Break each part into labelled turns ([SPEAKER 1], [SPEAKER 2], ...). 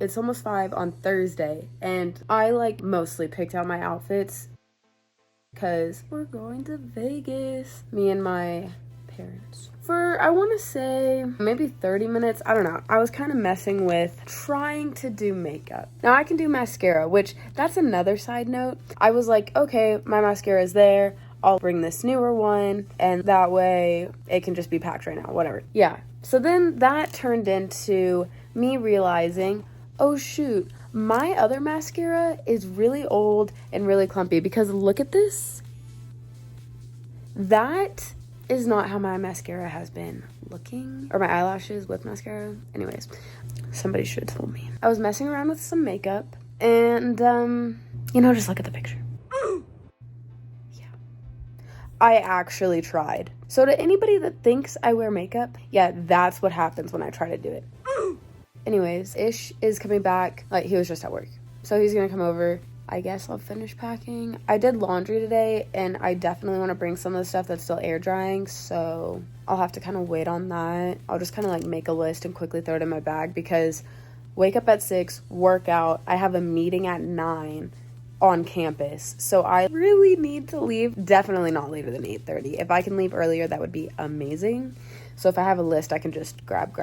[SPEAKER 1] It's almost 5 on Thursday, and I like mostly picked out my outfits because we're going to Vegas, me and my parents, for I want to say maybe 30 minutes. I don't know. I was kind of messing with trying to do makeup. Now I can do mascara, which that's another side note. I was like, okay, my mascara is there, I'll bring this newer one, and that way it can just be packed right now, whatever. Yeah, so then that turned into me realizing, oh shoot, my other mascara is really old and really clumpy, because look at this. That is not how my mascara has been looking, or my eyelashes with mascara. Anyways, somebody should have told me. I was messing around with some makeup, and just look at the picture. Yeah, I actually tried. So to anybody that thinks I wear makeup, yeah, that's what happens when I try to do it. Anyways, Ish is coming back. Like, he was just at work, so he's gonna come over. I guess I'll finish packing. I did laundry today, and I definitely want to bring some of the stuff that's still air drying, so I'll have to kind of wait on that. I'll just kind of like make a list and quickly throw it in my bag, because wake up at 6, work out. I have a meeting at 9 on campus, so I really need to leave. Definitely not later than 8:30. If I can leave earlier, that would be amazing. So if I have a list, I can just grab,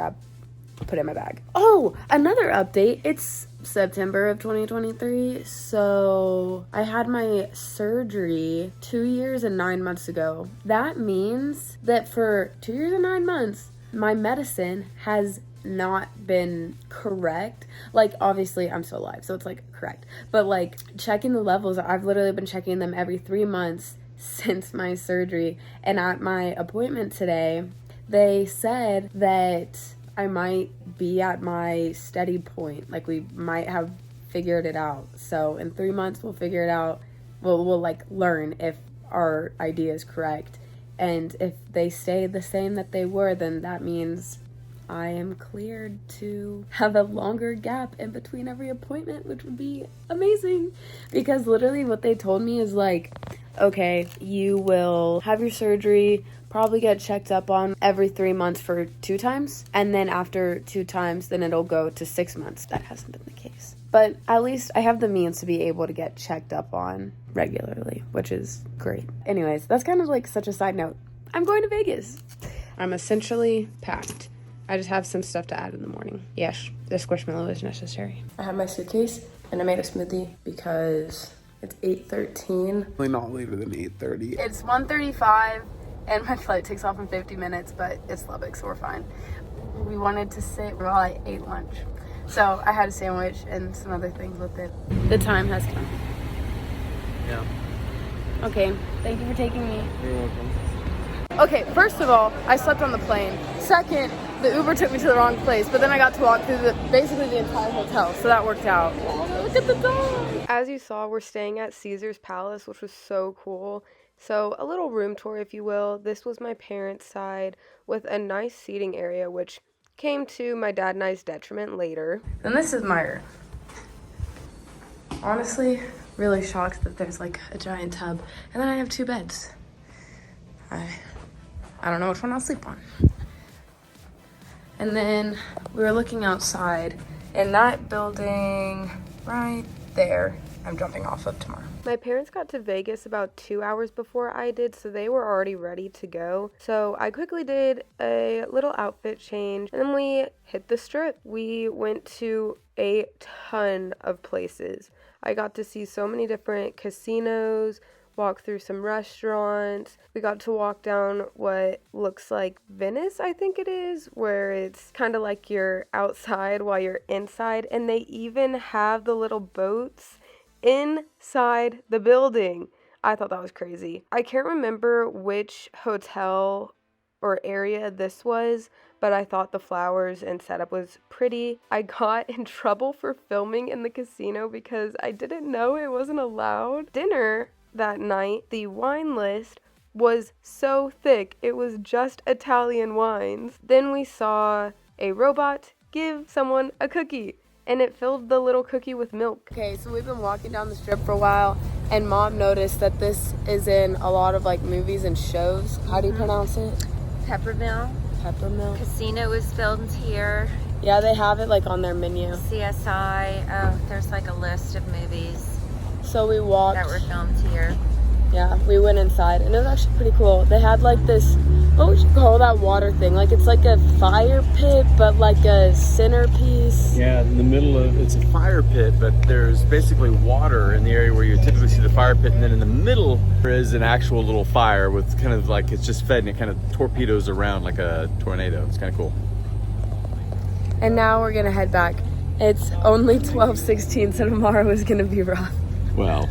[SPEAKER 1] put it in my bag. Oh, another update. It's September of 2023, so I had my surgery 2 years and 9 months ago. That means that for 2 years and 9 months, my medicine has not been correct. Like, obviously I'm still alive, so it's like correct, but like checking the levels, I've literally been checking them every 3 months since my surgery. And at my appointment today, they said that I might be at my steady point. Like, we might have figured it out. So in 3 months, we'll figure it out. We'll like learn if our idea is correct. And if they stay the same that they were, then that means I am cleared to have a longer gap in between every appointment, which would be amazing. Because literally what they told me is like, okay, you will have your surgery, probably get checked up on every 3 months for 2 times, and then after 2 times, then it'll go to 6 months. That hasn't been the case, but at least I have the means to be able to get checked up on regularly, which is great. Anyways, that's kind of like such a side note. I'm going to Vegas. I'm essentially packed. I just have some stuff to add in the morning. Yes, the squishmallow is necessary. I have my suitcase, and I made a smoothie because it's 8:13.
[SPEAKER 2] Really not later than 8:30.
[SPEAKER 1] It's 1:35. And my flight takes off in 50 minutes, but it's Lubbock, so we're fine. We wanted to sit while I ate lunch. So I had a sandwich and some other things with it. The time has come.
[SPEAKER 2] Yeah.
[SPEAKER 1] Okay, thank you for taking me.
[SPEAKER 2] You're welcome.
[SPEAKER 1] Okay, first of all, I slept on the plane. Second, the Uber took me to the wrong place, but then I got to walk through basically the entire hotel, so that worked out. Oh, look at the dog! As you saw, we're staying at Caesar's Palace, which was so cool. So a little room tour, if you will. This was my parents' side with a nice seating area, which came to my dad and I's detriment later. And this is my room. Honestly, really shocked that there's like a giant tub. And then I have 2 beds. I don't know which one I'll sleep on. And then we were looking outside, and that building right there, I'm jumping off of tomorrow. My parents got to Vegas about 2 hours before I did, so they were already ready to go. So I quickly did a little outfit change, and then we hit the strip. We went to a ton of places. I got to see so many different casinos, walk through some restaurants. We got to walk down what looks like Venice, I think it is, where it's kind of like you're outside while you're inside, and they even have the little boats inside the building. I thought that was crazy. I can't remember which hotel or area this was, but I thought the flowers and setup was pretty. I got in trouble for filming in the casino because I didn't know it wasn't allowed. Dinner that night, the wine list was so thick, it was just Italian wines. Then we saw a robot give someone a cookie, and it filled the little cookie with milk. Okay, so we've been walking down the strip for a while, and Mom noticed that this is in a lot of like movies and shows. How do you pronounce it?
[SPEAKER 3] Peppermill.
[SPEAKER 1] Peppermill.
[SPEAKER 3] Casino was filmed here,
[SPEAKER 1] Yeah, they have it like on their menu.
[SPEAKER 3] CSI. Oh, there's like a list of movies
[SPEAKER 1] So we walked.
[SPEAKER 3] that were filmed here.
[SPEAKER 1] Yeah, we went inside and it was actually pretty cool. They had like this, what would you call that water thing? Like it's like a fire pit, but like a centerpiece.
[SPEAKER 4] Yeah, in the middle of, it's a fire pit, but there's basically water in the area where you typically see the fire pit, and then in the middle there is an actual little fire with kind of like, it's just fed and it kind of torpedoes around like a tornado. It's kind of cool.
[SPEAKER 1] And now we're gonna head back. It's only 12:16, so tomorrow is gonna be rough.
[SPEAKER 4] Well,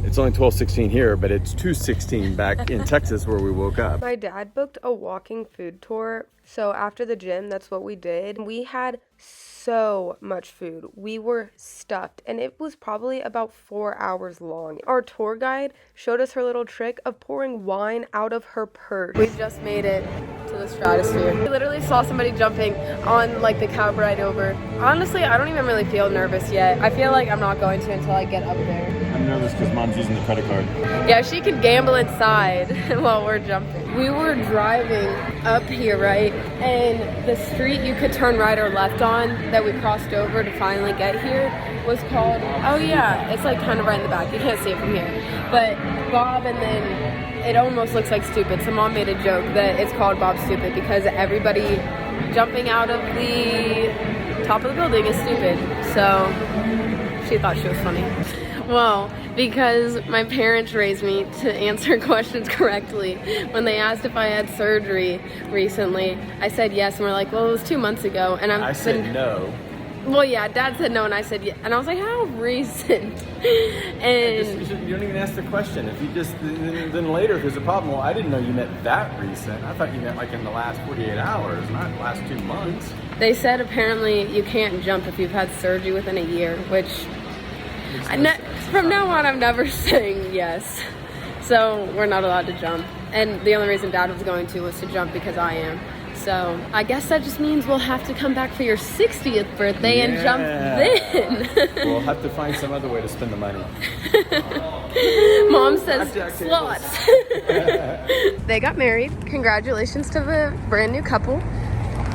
[SPEAKER 4] it's only 12:16 here, but it's 2:16 back in Texas where we woke up.
[SPEAKER 1] My dad booked a walking food tour, so after the gym, that's what we did. We had so much food. We were stuffed, and it was probably about 4 hours long. Our tour guide showed us her little trick of pouring wine out of her purse. We just made it to the stratosphere. We literally saw somebody jumping on like the cab ride over. Honestly, I don't even really feel nervous yet. I feel like I'm not going to until I get up there.
[SPEAKER 4] I'm nervous because Mom's using the credit card.
[SPEAKER 1] Yeah, she can gamble inside while we're jumping. We were driving up here, right? And the street you could turn right or left on that we crossed over to finally get here was called, oh yeah, it's like kind of right in the back. You can't see it from here. But Bob, and then it almost looks like Stupid. So Mom made a joke that it's called Bob Stupid because everybody jumping out of the top of the building is stupid. So she thought she was funny. Well, because my parents raised me to answer questions correctly. When they asked if I had surgery recently, I said yes, and we're like, well, it was 2 months ago. And
[SPEAKER 4] I said no.
[SPEAKER 1] Well, yeah, Dad said no, and I said yeah. And I was like, how recent? And
[SPEAKER 4] You don't even ask the question. If you just, then later if there's a problem, well, I didn't know you meant that recent. I thought you meant like in the last 48 hours, not the last 2 months.
[SPEAKER 1] they said apparently you can't jump if you've had surgery within a year, which from now on I'm never saying yes. So we're not allowed to jump. And the only reason Dad was going to was to jump because I am. So I guess that just means we'll have to come back for your 60th birthday and jump then.
[SPEAKER 4] We'll have to find some other way to spend the money.
[SPEAKER 1] Mom says slots. They got married. Congratulations to the brand new couple.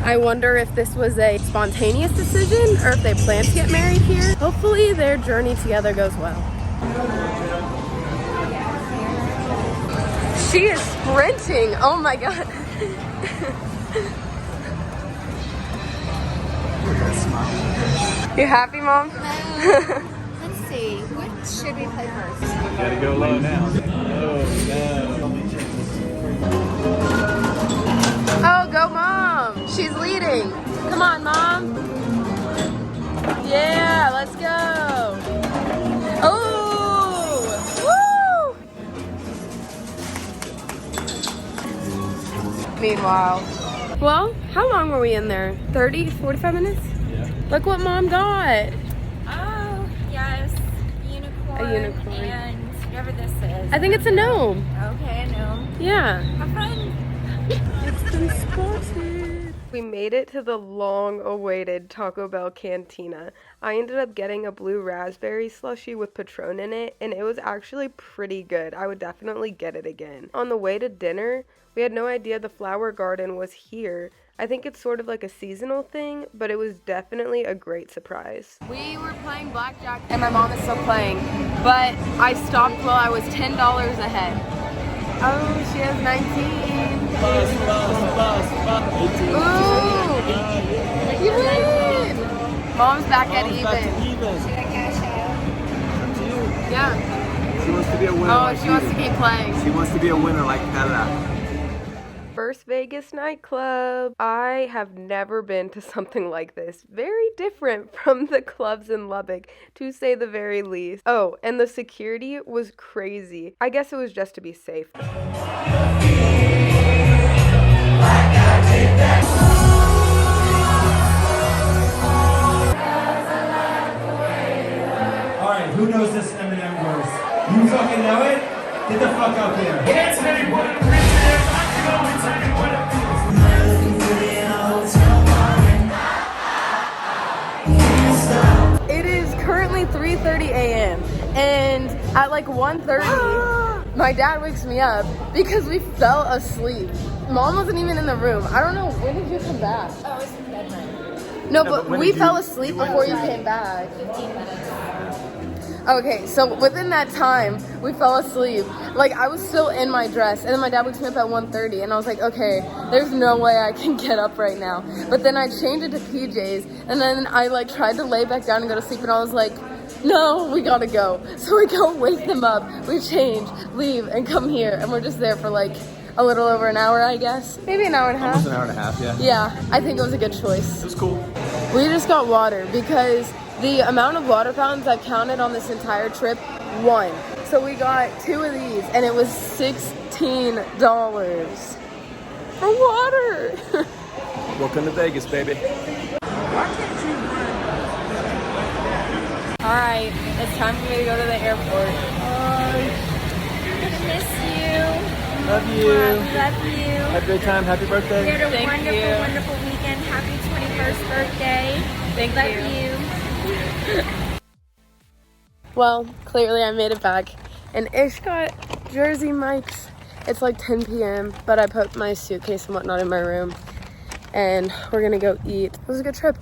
[SPEAKER 1] I wonder if this was a spontaneous decision or if they plan to get married here. Hopefully their journey together goes well. She is sprinting. Oh my God. You happy, Mom?
[SPEAKER 3] No. Let's see. What should we play first?
[SPEAKER 4] Gotta go low now. Oh, no.
[SPEAKER 1] Oh, go Mom. She's leading. Come on, Mom. Yeah, let's go. Oh, woo. Meanwhile. Well, how long were we in there? 30, 45 minutes?
[SPEAKER 4] Yeah.
[SPEAKER 1] Look what Mom got.
[SPEAKER 3] Oh, yes. Unicorn.
[SPEAKER 1] A unicorn.
[SPEAKER 3] And whatever this is.
[SPEAKER 1] I think it's a gnome.
[SPEAKER 3] Okay, I know.
[SPEAKER 1] Yeah.
[SPEAKER 3] Have fun.
[SPEAKER 1] It's been spotted. We made it to the long-awaited Taco Bell cantina. I ended up getting a blue raspberry slushie with Patron in it, and it was actually pretty good. I would definitely get it again. On the way to dinner, we had no idea the flower garden was here. I think it's sort of like a seasonal thing, but it was definitely a great surprise. We were playing blackjack, and my mom is still playing, but I stopped while I was $10 ahead. Oh, she has 19. Ooh! You win! Mom's back at even.
[SPEAKER 3] Should I cash out?
[SPEAKER 1] Yeah.
[SPEAKER 2] She wants to be a winner.
[SPEAKER 1] Oh, she wants to keep playing.
[SPEAKER 2] She wants to be a winner like Ella.
[SPEAKER 1] First Vegas nightclub. I have never been to something like this. Very different from the clubs in Lubbock, to say the very least. Oh, and the security was crazy. I guess it was just to be safe.
[SPEAKER 5] Alright, who knows this Eminem verse? You fucking know it? Get the fuck up here. Can't tell you what it is, I can only tell you what it feels.
[SPEAKER 1] It is currently 3:30 a.m. and at like 1:30, my dad wakes me up because we fell asleep. Mom wasn't even in the room. I don't know, when did you come back?
[SPEAKER 3] Oh, it's in bedroom.
[SPEAKER 1] No,
[SPEAKER 4] Yeah,
[SPEAKER 1] but
[SPEAKER 4] when
[SPEAKER 1] we
[SPEAKER 4] did
[SPEAKER 1] fell asleep before you came back. Okay, so within that time, we fell asleep. Like, I was still in my dress, and then my dad wakes me up at 1:30, and I was like, okay, there's no way I can get up right now. But then I changed it to PJs, and then I, like, tried to lay back down and go to sleep, and I was like, no, we gotta go. So we go wake them up, we change, leave, and come here, and we're just there for, like, a little over an hour, I guess. Maybe an hour and a half.
[SPEAKER 4] Almost an hour and a half, yeah.
[SPEAKER 1] Yeah, I think it was a good choice.
[SPEAKER 4] It was cool.
[SPEAKER 1] We just got water because the amount of water fountains I've counted on this entire trip, 1. So we got 2 of these and it was $16 for water.
[SPEAKER 4] Welcome to Vegas, baby.
[SPEAKER 1] All right, it's time for me to go to the airport.
[SPEAKER 3] Miss you.
[SPEAKER 4] Love you.
[SPEAKER 3] Love you.
[SPEAKER 4] Have a great time. Happy birthday.
[SPEAKER 3] We had a
[SPEAKER 1] Thank
[SPEAKER 3] wonderful,
[SPEAKER 1] you.
[SPEAKER 3] wonderful weekend. Happy 21st birthday.
[SPEAKER 1] Thank
[SPEAKER 3] Love you.
[SPEAKER 1] Well, clearly I made it back. And Ish got Jersey Mike's. It's like 10 p.m., but I put my suitcase and whatnot in my room. And we're gonna go eat. It was a good trip.